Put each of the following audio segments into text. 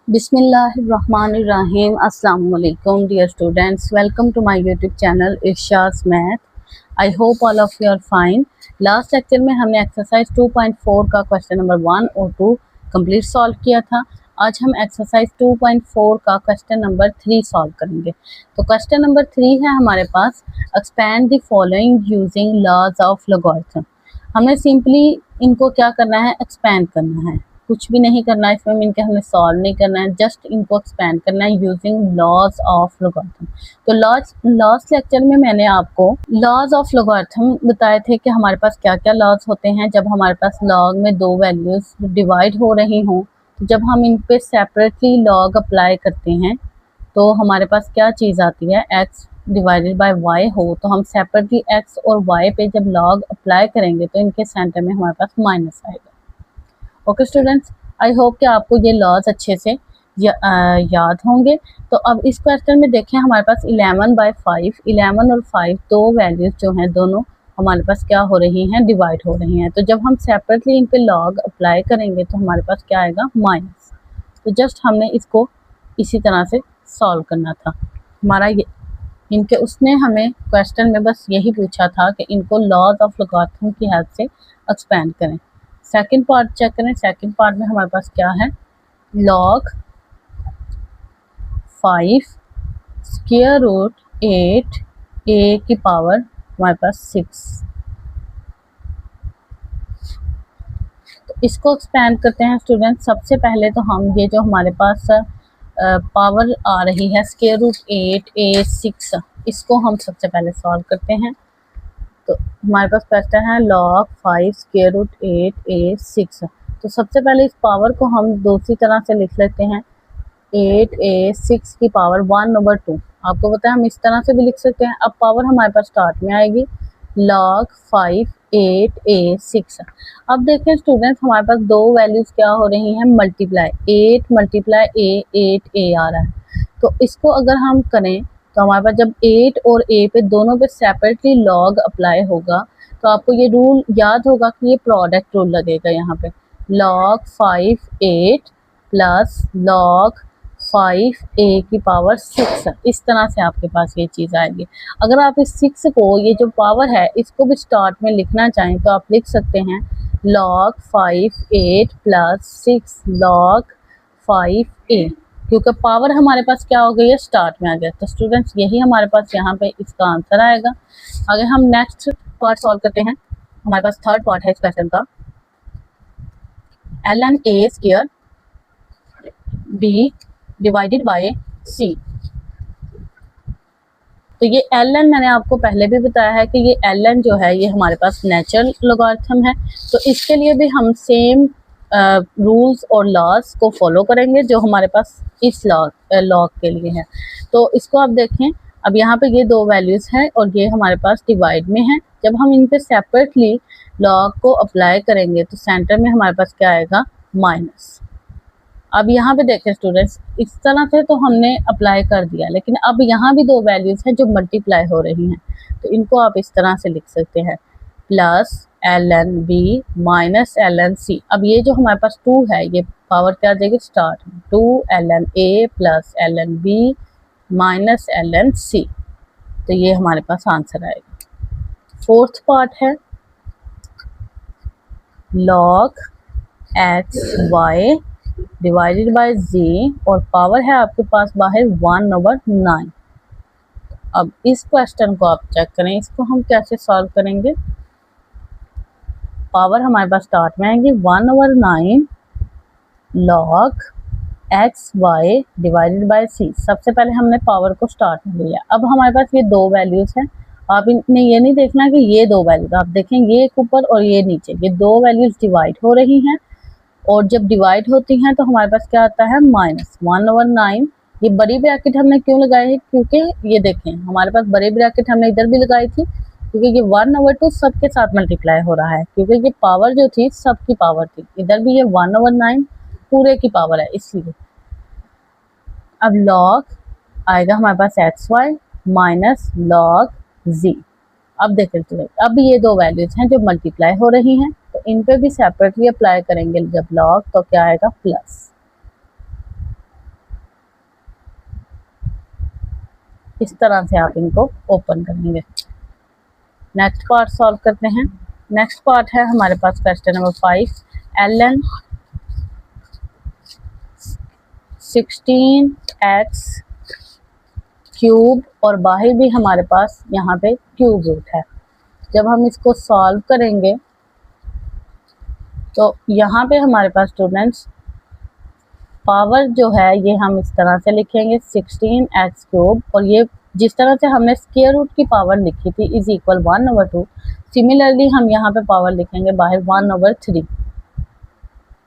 बिस्मिल्लाहिर्रहमानिर्रहीम। अस्सलाम वालेकुम dear students, welcome to my YouTube channel Irshad math. I hope all of you are fine. Last lecture में हमने exercise 2.4 का क्वेश्चन नंबर 1 और 2 कंप्लीट सॉल्व किया था। आज हम एक्सरसाइज 2.4 का क्वेश्चन नंबर 3 सॉल्व करेंगे। तो क्वेश्चन नंबर 3 है हमारे पास, expand the following using laws of logarithm. हमें सिंपली इनको क्या करना है, एक्सपैंड करना है, कुछ भी नहीं करना है इसमें, मीन के हमें सॉल्व नहीं करना है, जस्ट इनको एक्सपैंड करना है यूजिंग लॉज ऑफ लॉगरिथम। तो लास्ट लेक्चर में मैंने आपको लॉज ऑफ लॉगरिथम बताए थे कि हमारे पास क्या क्या लॉज होते हैं जब हमारे पास लॉग में दो वैल्यूज डिवाइड हो रही हों। तो जब हम इन पे सेपरेटली लॉग अप्लाई करते हैं तो हमारे पास क्या चीज़ आती है, x डिवाइडेड बाय y हो, तो हम सेपरेटली x और y पे जब लॉग अप्लाई करेंगे तो इनके सेंटर में हमारे पास माइनस आएगा। ओके स्टूडेंट्स, आई होप कि आपको ये लॉज अच्छे से याद होंगे। तो अब इस क्वेश्चन में देखें, हमारे पास 11/5, 11 और 5 दो वैल्यूज जो हैं दोनों हमारे पास क्या हो रही हैं, डिवाइड हो रही हैं। तो जब हम सेपरेटली इन पे लॉग अप्लाई करेंगे तो हमारे पास क्या आएगा, माइनस। तो जस्ट हमने इसको इसी तरह से सॉल्व करना था। हमारा ये इनके उसने हमें क्वेश्चन में बस यही पूछा था कि इनको लॉज ऑफ लॉगरिथम की हेल्प से एक्सपेंड करें। सेकंड पार्ट चेक करें। सेकंड पार्ट में हमारे पास क्या है, log 5 स्क्वायर रूट 8 a की पावर हमारे पास 6। तो इसको एक्सपेंड करते हैं स्टूडेंट। सबसे पहले तो हम ये जो हमारे पास पावर आ रही है स्क्वायर रूट 8 a 6, इसको हम सबसे पहले सॉल्व करते हैं। तो हमारे पास क्वेश्चन है log 5 स्क्वायर रूट 8 a 6। तो सबसे पहले इस पावर को हम दूसरी तरह से लिख लेते हैं, 8a 6 की पावर 1/2। आपको पता है हम इस तरह से भी लिख सकते हैं। अब पावर हमारे पास स्टार्ट में आएगी log 5 8a 6। अब देखें स्टूडेंट्स, हमारे पास दो वैल्यूज क्या हो रही हैं, मल्टीप्लाई, 8 मल्टीप्लाई a 8a आ रहा है। तो इसको अगर हम करें तो हमारे पास जब 8 और a पे दोनों पे सेपरेटली लॉग अप्लाई होगा तो आपको ये रूल याद होगा कि ये प्रोडक्ट रूल लगेगा यहाँ पे, log 5 8 प्लस log 5a की पावर 6। इस तरह से आपके पास ये चीज़ आएगी। अगर आप इस 6 को, ये जो पावर है, इसको भी स्टार्ट में लिखना चाहें तो आप लिख सकते हैं log 5 8 प्लस 6 log 5a, क्योंकि पावर हमारे पास क्या हो गई है, स्टार्ट में आ गया। तो स्टूडेंट्स यही हमारे पास यहाँ पे इसका आंसर आएगा। अगर हम नेक्स्ट पार्ट सॉल्व करते हैं, हमारे पास थर्ड पार्ट है इस क्वेश्चन का, ln a square b divided by c। तो ये ln मैंने आपको पहले भी बताया है कि ये ln जो है ये हमारे पास नेचुरल लॉगरिथम है। तो इसके लिए भी हम सेम रूल्स और लॉज को फॉलो करेंगे जो हमारे पास इस लॉग के लिए है। तो इसको आप देखें, अब यहाँ पे ये दो वैल्यूज़ हैं और ये हमारे पास डिवाइड में है। जब हम इन पे सेपरेटली लॉग को अप्लाई करेंगे तो सेंटर में हमारे पास क्या आएगा, माइनस। अब यहाँ पे देखें स्टूडेंट्स, इस तरह से तो हमने अप्लाई कर दिया, लेकिन अब यहाँ भी दो वैल्यूज़ हैं जो मल्टीप्लाई हो रही हैं। तो इनको आप इस तरह से लिख सकते हैं, plus ln b minus ln c। अब ये जो हमारे पास 2 है, ये पावर क्या आ जाएगी, स्टार्ट में 2 ln a plus ln b minus ln c। तो ये हमारे पास आंसर आएगा। फोर्थ पार्ट है log x y divided by z और पावर है आपके पास बाहर 1/9। अब इस क्वेश्चन को आप चेक करें, इसको हम कैसे सॉल्व करेंगे। पावर हमारे पास स्टार्ट में आएगी 1/9 log x y divided by c। सबसे पहले हमने पावर को स्टार्ट में लिया। अब हमारे पास ये दो वैल्यूज हैं। आप इनमें ये नहीं देखना कि ये दो वैल्यूज, आप देखें ये एक ऊपर और ये नीचे, ये दो वैल्यूज डिवाइड हो रही हैं। और जब डिवाइड होती हैं तो हमारे पास क्या आता है, माइनस 1/9। ये बड़ी ब्रैकेट हमने क्यों लगाई है, क्योंकि ये देखें हमारे पास बड़ी ब्रैकेट हमने इधर भी लगाई थी, क्योंकि ये 1/2 सबके साथ मल्टीप्लाई हो रहा है, क्योंकि ये पावर जो थी सबकी पावर थी। इधर भी ये 1/9 पूरे की पावर है, इसलिए। अब लॉग आएगा हमारे पास xy माइनस लॉग z। अब देखें तो अब ये दो वैल्यूज हैं जो मल्टीप्लाई हो रही हैं, तो इन पे भी सेपरेटली अप्लाई करेंगे जब लॉग, तो क्या आएगा, प्लस। इस तरह से आप इनको ओपन करेंगे। नेक्स्ट पार्ट सॉल्व करते हैं। नेक्स्ट पार्ट है हमारे पास question number 5, ln 16x cube और बाहर भी हमारे पास यहाँ पे क्यूब रूट है। जब हम इसको सॉल्व करेंगे तो यहाँ पे हमारे पास स्टूडेंट्स पावर जो है ये हम इस तरह से लिखेंगे 16x क्यूब, और ये जिस तरह से हमने स्क्वायर रूट की पावर लिखी थी इज इक्वल 1/2, सिमिलरली हम यहाँ पे पावर लिखेंगे बाहर 1/3।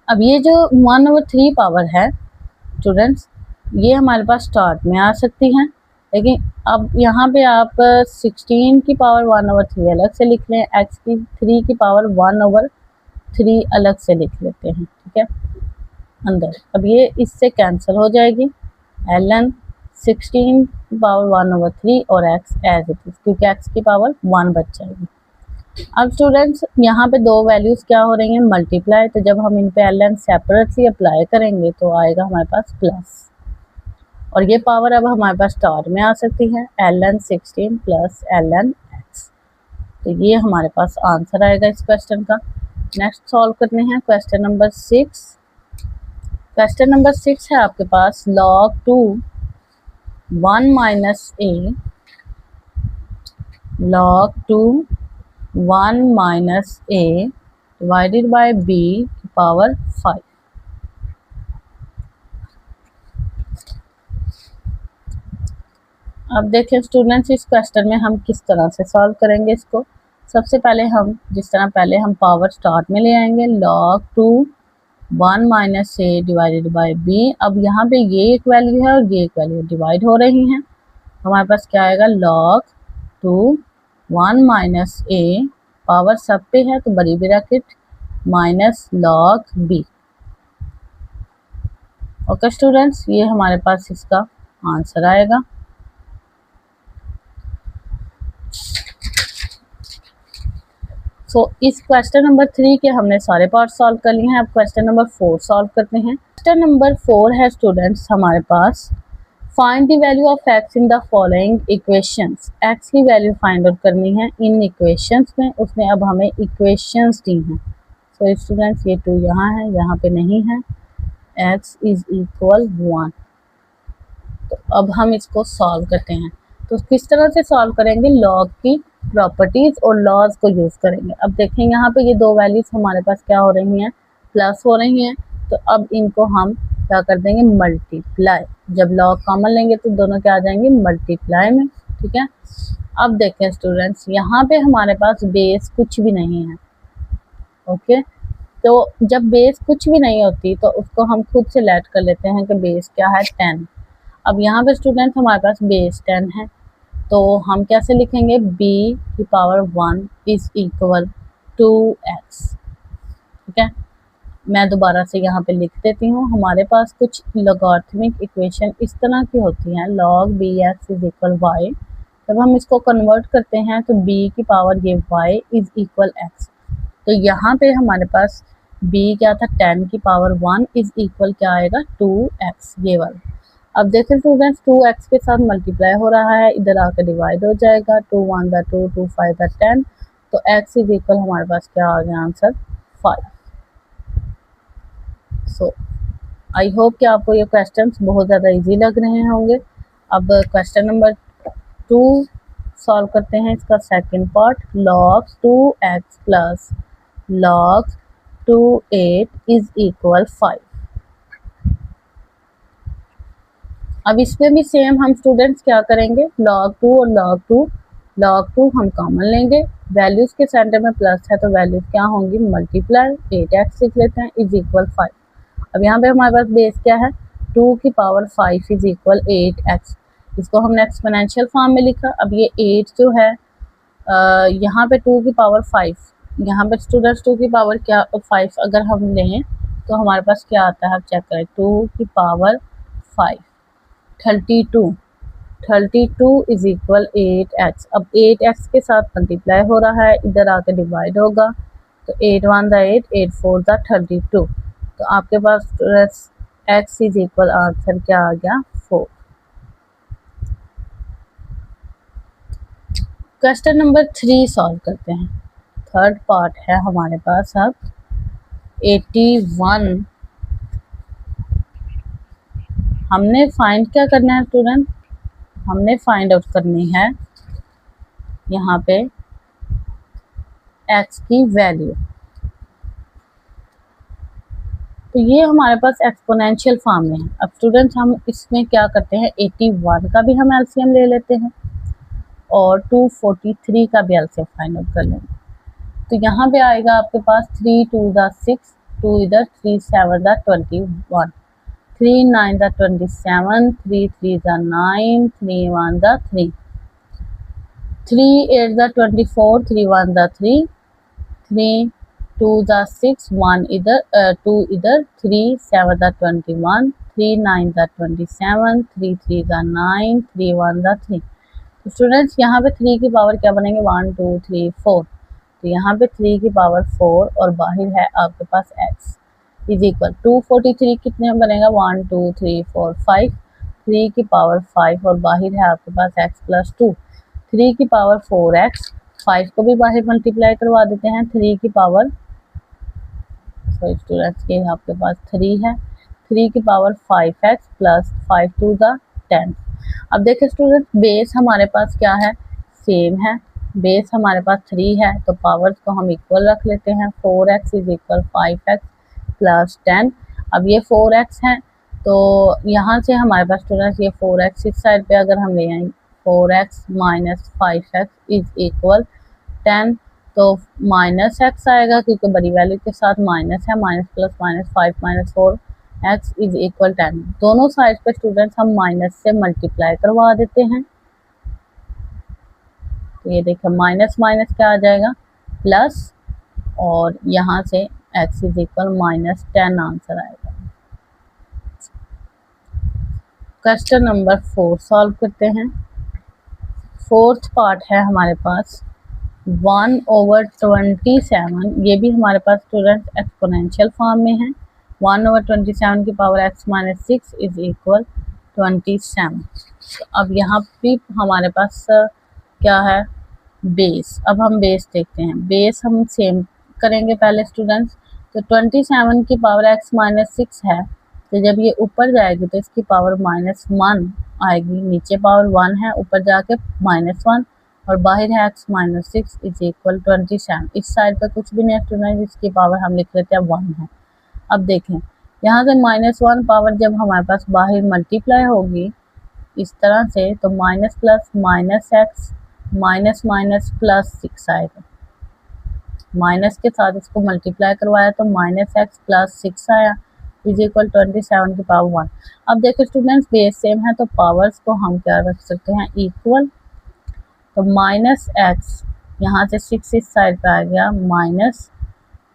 अब ये जो 1/3 पावर है स्टूडेंट्स, ये हमारे पास स्टार्ट में आ सकती हैं, लेकिन अब यहाँ पे आप 16 की पावर 1/3 अलग से लिख लें, x की 3 की पावर 1/3 अलग से लिख लेते हैं, ठीक है अंदर। अब ये इससे कैंसिल हो जाएगी, ln 16 की पावर 1/3 और x एज इट इज, क्योंकि x की पावर 1 बच जाएगी। अब स्टूडेंट्स यहाँ पे दो वैल्यूज क्या हो रही हैं, मल्टीप्लाई, तो जब हम इन पे ln सेपरेटली अप्लाई करेंगे तो आएगा हमारे पास प्लस, और ये पावर अब हमारे पास स्टार में आ सकती है, ln 16 प्लस ln x। तो ये हमारे पास आंसर आएगा इस क्वेश्चन का। नेक्स्ट सॉल्व करने हैं क्वेश्चन नंबर 6। क्वेश्चन नंबर 6 है आपके पास log 2 1 minus a log 2 1 minus a divided by b की पावर 5। अब देखें स्टूडेंट्स इस क्वेश्चन में हम किस तरह से सॉल्व करेंगे इसको। सबसे पहले हम जिस तरह पहले हम पावर स्टार्ट में ले आएंगे, log 2 1 minus a divided by b। अब यहाँ पे ये एक वैल्यू है और ये एक वैल्यू डिवाइड हो रही हैं, हमारे पास क्या आएगा log 2 1 माइनस a, पावर सब पे है तो बड़ी bracket minus log b। Okay students, ये हमारे पास इसका आंसर आएगा। इस क्वेश्चन नंबर 3 के हमने सारे पार्ट सॉल्व कर लिए हैं। अब क्वेश्चन नंबर 4 सॉल्व करते हैं। क्वेश्चन नंबर 4 है स्टूडेंट्स हमारे पास, find the value of x in the following equations. x की वैल्यू फाइंड आउट करनी है इन इक्वेशंस में, उसने अब हमें इक्वेशंस दी हैं। स्टूडेंट्स ये 2 यहाँ है, यहाँ पे नहीं है, x इज इक्वल 1। तो अब हम इसको सॉल्व करते हैं। तो किस तरह से सॉल्व करेंगे, लॉग की प्रॉपर्टीज और लॉज को यूज करेंगे। अब देखें यहाँ पे ये दो वैल्यूज हमारे पास क्या हो रही हैं, प्लस हो रही हैं, तो अब इनको हम क्या कर देंगे, मल्टीप्लाई। जब लॉग कॉमन लेंगे तो दोनों क्या आ जाएंगे, मल्टीप्लाई में, ठीक है। अब देखें स्टूडेंट्स यहाँ पे हमारे पास बेस कुछ भी नहीं है, ओके। तो जब बेस कुछ भी नहीं होती तो उसको हम खुद से लेट कर लेते हैं कि बेस क्या है, 10। अब यहाँ पे स्टूडेंट्स हमारे पास बेस 10 है, तो हम कैसे लिखेंगे, b की पावर 1 इज इक्वल 2x, ठीक है। मैं दोबारा से यहाँ पे लिख देती हूँ। हमारे पास कुछ लॉगरिथमिक इक्वेशन इस तरह की होती हैं, log bx is equal y। जब हम इसको कन्वर्ट करते हैं तो b की पावर ये y इज इक्वल x। तो यहाँ पे हमारे पास b क्या था, 10 की पावर 1 इज इक्वल क्या आएगा, 2x, ये वाला। अब देखें स्टूडेंट्स 2x के साथ मल्टीप्लाई हो रहा है, इधर आकर डिवाइड हो जाएगा, 2 1 2 2 5 10, तो x इज इक्वल हमारे पास क्या आ गया आंसर, 5। आई होप कि आपको ये क्वेश्चंस बहुत ज़्यादा इजी लग रहे होंगे। अब क्वेश्चन नंबर 2 सॉल्व करते हैं, इसका second part, log 2x plus log 28 is equal 5। अब इसमें भी सेम हम स्टूडेंट्स क्या करेंगे, log 2 और log 2 हम कॉमन लेंगे, वैल्यूज के सेंटर में प्लस है तो वैल्यूज क्या होंगी, मल्टीप्लाई, 8x लिख लेते हैं इज इक्वल 5। अब यहाँ पे हमारे पास बेस क्या है, 2 की पावर 5 इज इक्वल 8x। इसको हमने एक्सपोनेंशियल फॉर्म में लिखा। अब ये 8 जो है यहाँ पे 2 की पावर 5, यहाँ पे स्टूडेंट्स 2 की पावर क्या 5 अगर हम लें तो हमारे पास क्या आता है, आप चेक करें, 2 की पावर 5 32 इज इक्वल 8x। अब 8x के साथ मल्टीप्लाई हो रहा है, इधर आकर डिवाइड होगा, तो 8 1 8 8 4 32। तो आपके पास x इज इक्वल आंसर क्या आ गया, 4। क्वेश्चन नंबर 3 सॉल्व करते हैं। थर्ड पार्ट है हमारे पास अब 81। हमने फाइंड क्या करना है स्टूडेंट, हमने फाइंड आउट करनी है यहाँ पे x की वैल्यू। तो ये हमारे पास एक्सपोनेंशियल फॉर्म में है। अब स्टूडेंट्स हम इसमें क्या करते हैं, 81 का भी हम एलसीएम ले लेते हैं और 243 का भी एलसीएम फाइंड आउट कर लेंगे। तो यहाँ पे आएगा आपके पास 3 2 6, 2 इधर, 3 7 21, 3 9 27, 3 3 9, 3 1 3, 3 8 24, 3 1 3, 3 2 6, 1 इधर, 2 इधर, 3 7 21, 3 9 27, 3 3 9, 3 1 3। तो स्टूडेंट्स यहाँ पे 3 की पावर क्या बनेंगे, 1 2 3 4। तो यहाँ पे 3 की पावर 4 और बाहर है आपके पास x इज इक्वल 243 कितने बनेगा, 1 2 3 4 5, 3 की पावर 5 और बाहर है आपके पास x प्लस 2, 3 की पावर 4x, 5 को भी बाहर मल्टीप्लाई करवा देते हैं, 3 की पावर, सॉरी स्टूडेंट्स के आपके पास 3 है, 3 की पावर 5x प्लस 5 2 10। अब देखिए स्टूडेंट, बेस हमारे पास क्या है, सेम है, बेस हमारे पास 3 है, तो पावर्स को हम इक्वल रख लेते हैं। 4x is equal 5x plus 10। अब ये 4x है, तो यहाँ से हमारे पास स्टूडेंट्स ये 4x इस साइड पे अगर हम ले आए, 4x minus 5x is equal 10, तो माइनस x आएगा क्योंकि बड़ी वैल्यू के साथ माइनस है, minus plus minus 5 minus 4 x is equal 10। दोनों साइड पे स्टूडेंट्स हम माइनस से मल्टीप्लाई करवा देते हैं। तो ये देखिए माइनस माइनस क्या आ जाएगा, प्लस, और यहाँ से x is equal minus 10 answer आएगा। क्वेश्चन नंबर 4 सॉल्व करते हैं। फोर्थ पार्ट है हमारे पास 1/27। ये भी हमारे पास स्टूडेंट एक्सपोनेंशियल फॉर्म में है। 1/27 की power x minus 6 is equal 27। तो अब यहाँ भी हमारे पास क्या है, बेस। अब हम बेस देखते हैं, बेस हम सेम करेंगे पहले स्टूडेंट्स। तो 27 की पावर x माइनस 6 है, तो जब ये ऊपर जाएगी तो इसकी पावर -1 आएगी, नीचे पावर 1 है, ऊपर जाके -1 और बाहर है x माइनस 6 इज इक्वल 27। इस साइड पे कुछ भी नहीं है स्टूडेंट, इसकी पावर हम लिख लेते हैं 1 है। अब देखें यहाँ से -1 पावर जब हमारे पास बाहर मल्टीप्लाई होगी इस तरह से, तो minus plus minus x minus minus plus 6 आएगा। माइनस के साथ इसको मल्टीप्लाई करवाया तो माइनस x प्लस 6 आया इज इक्वल 27 की पावर 1। अब देखो स्टूडेंट्स, बेस सेम है तो पावर्स को हम क्या रख सकते हैं, इक्वल। तो माइनस एक्स, यहाँ से 6 इस साइड पे आ गया माइनस,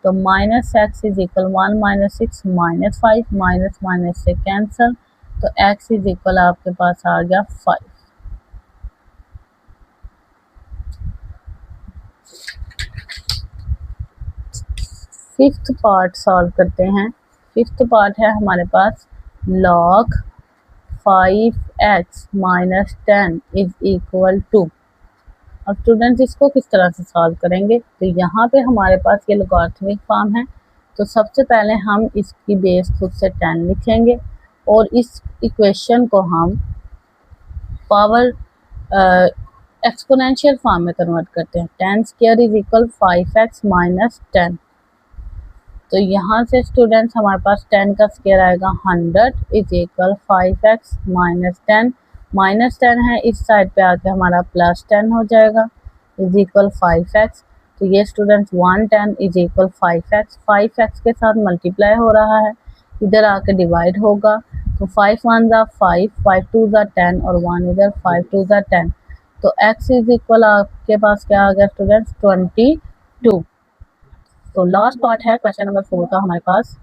तो minus x is equal 1 minus 6 minus 5, minus minus से कैंसल, तो एक्स इज इक्वल आपके पास आ गया 5। फिफ्थ पार्ट सॉल्व करते हैं। फिफ्थ पार्ट है हमारे पास log 5x minus 10 is equal to. अब स्टूडेंट्स इसको किस तरह से सॉल्व करेंगे, तो यहाँ पे हमारे पास ये लॉगरिथमिक फॉर्म है, तो सबसे पहले हम इसकी बेस खुद से 10 लिखेंगे और इस इक्वेशन को हम पावर एक्सपोनेंशियल फॉर्म में कन्वर्ट करते हैं। 10 square is equal 5x minus 10। तो यहाँ से स्टूडेंट्स हमारे पास 10 का स्क्वायर आएगा 100 is equal 5x minus 10, minus 10 है इस साइड पे आके हमारा प्लस 10 हो जाएगा इज इक्वल 5x। तो ये students 110 is equal 5x, 5x के साथ मल्टीप्लाई हो रहा है, इधर आके डिवाइड होगा, तो 5 1 ज़ा 5, 5 2 ज़ा 10 और 1 इधर 5 2 ज़ा 10। तो x इज इक्वल आपके पास क्या आ गया स्टूडेंट्स, 22। तो लास्ट पार्ट है क्वेश्चन नंबर 4 का हमारे पास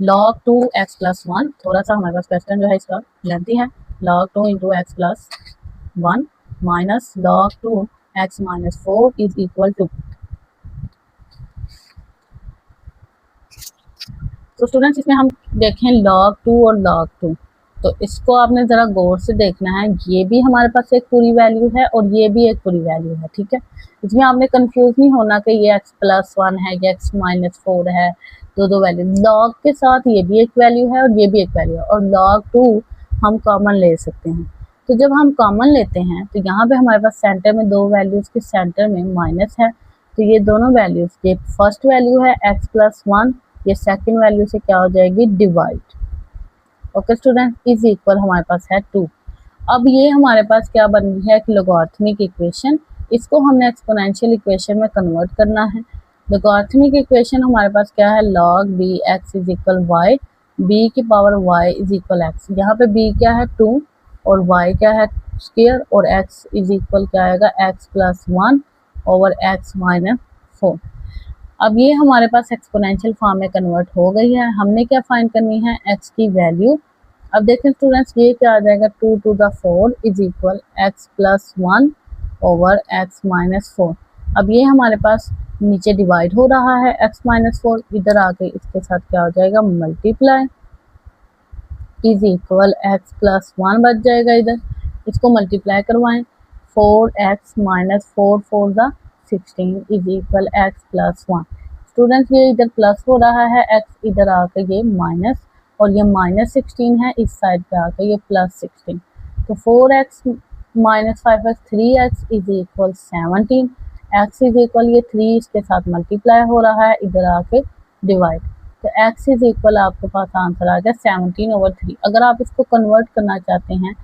log 2x प्लस 1। थोड़ा सा हमारे पास क्वेश्चन जो है इसका लेंथी है। log 2 into x plus 1 minus log 2x minus 4 is equal to. तो स्टूडेंट्स इसमें हम देखें log 2 और log 2, तो इसको आपने ज़रा गौर से देखना है, ये भी हमारे पास एक पूरी वैल्यू है और ये भी एक पूरी वैल्यू है, ठीक है। इसमें आपने कंफ्यूज नहीं होना कि ये x+1 है, ये x-4 है, दो वैल्यू। लॉग के साथ ये भी एक वैल्यू है और ये भी एक वैल्यू है, और log 2 हम कॉमन ले सकते हैं। तो जब हम कॉमन लेते हैं तो यहाँ पे हमारे पास सेंटर में दो वैल्यूज़ के सेंटर में माइनस है, तो ये दोनों वैल्यूज़, ये फर्स्ट वैल्यू है x+1, ये सेकेंड वैल्यू से क्या हो जाएगी, divide. Okay student, is equal हमारे पास है 2। अब ये हमारे पास क्या बन गई है, एक लॉगरिथमिक इक्वेशन। इसको हमने एक्सपोनेंशियल इक्वेशन में कन्वर्ट करना है। लॉगरिथमिक इक्वेशन हमारे पास क्या है, log b x is equal y, b की power y is equal x। यहाँ पे b क्या है 2 और y क्या है स्क्वायर, और x इज इक्वल क्या आएगा, x+1 ओवर x - 4। अब ये हमारे पास एक्सपोनेंशियल फॉर्म में कन्वर्ट हो गई है। हमने क्या फाइंड करनी है, x की वैल्यू। अब देखें स्टूडेंट्स, ये क्या आ जाएगा, 2 to the 4 is equal x+1 over x - 4। अब ये हमारे पास नीचे डिवाइड हो रहा है, x - 4 इधर आके इसके साथ क्या हो जाएगा, मल्टीप्लाई, इज इक्वल x+1 बच जाएगा इधर, इसको मल्टीप्लाई करवाएं, 4x - 4 4 the 16 is equal x+1। Students ये इधर प्लस हो रहा है, x इधर आकर ये माइनस, और ये -16 है, इस साइड पे आकर ये +16। तो 4x - 5x 3x is equal 17, x is equal ये 3 इसके साथ मल्टीप्लाई हो रहा है, इधर आके डिवाइड। तो x इज इक्वल आपके पास आंसर आ गया 17/3। अगर आप इसको कन्वर्ट करना चाहते हैं,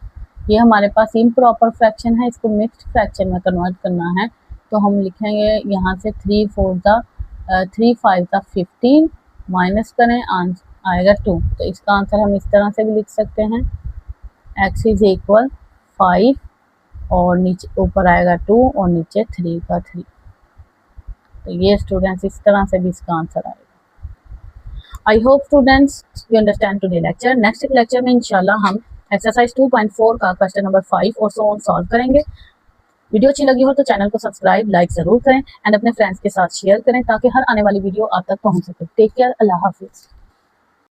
ये हमारे पास इम्प्रॉपर फ्रैक्शन है, इसको मिक्स्ड फ्रैक्शन में कन्वर्ट करना है, तो हम लिखेंगे यहाँ से 3 5 15 माइनस करें, आएगा 2। तो इसका आंसर हम इस तरह से भी लिख सकते हैं, x इज इक्वल 5 और नीचे ऊपर आएगा 2 और नीचे 3 का 3। तो ये स्टूडेंट्स इस तरह से भी इसका आंसर आएगा। I hope students you understand today lecture. Next lecture में इंशाल्लाह हम एक्सरसाइज 2.4 का क्वेश्चन नंबर 5 और सो ऑन सॉल्व करेंगे। वीडियो अच्छी लगी हो तो चैनल को सब्सक्राइब, लाइक जरूर करें एंड अपने फ्रेंड्स के साथ शेयर करें ताकि हर आने वाली वीडियो आप तक पहुंच सके। टेक केयर, अल्लाह हाफिज।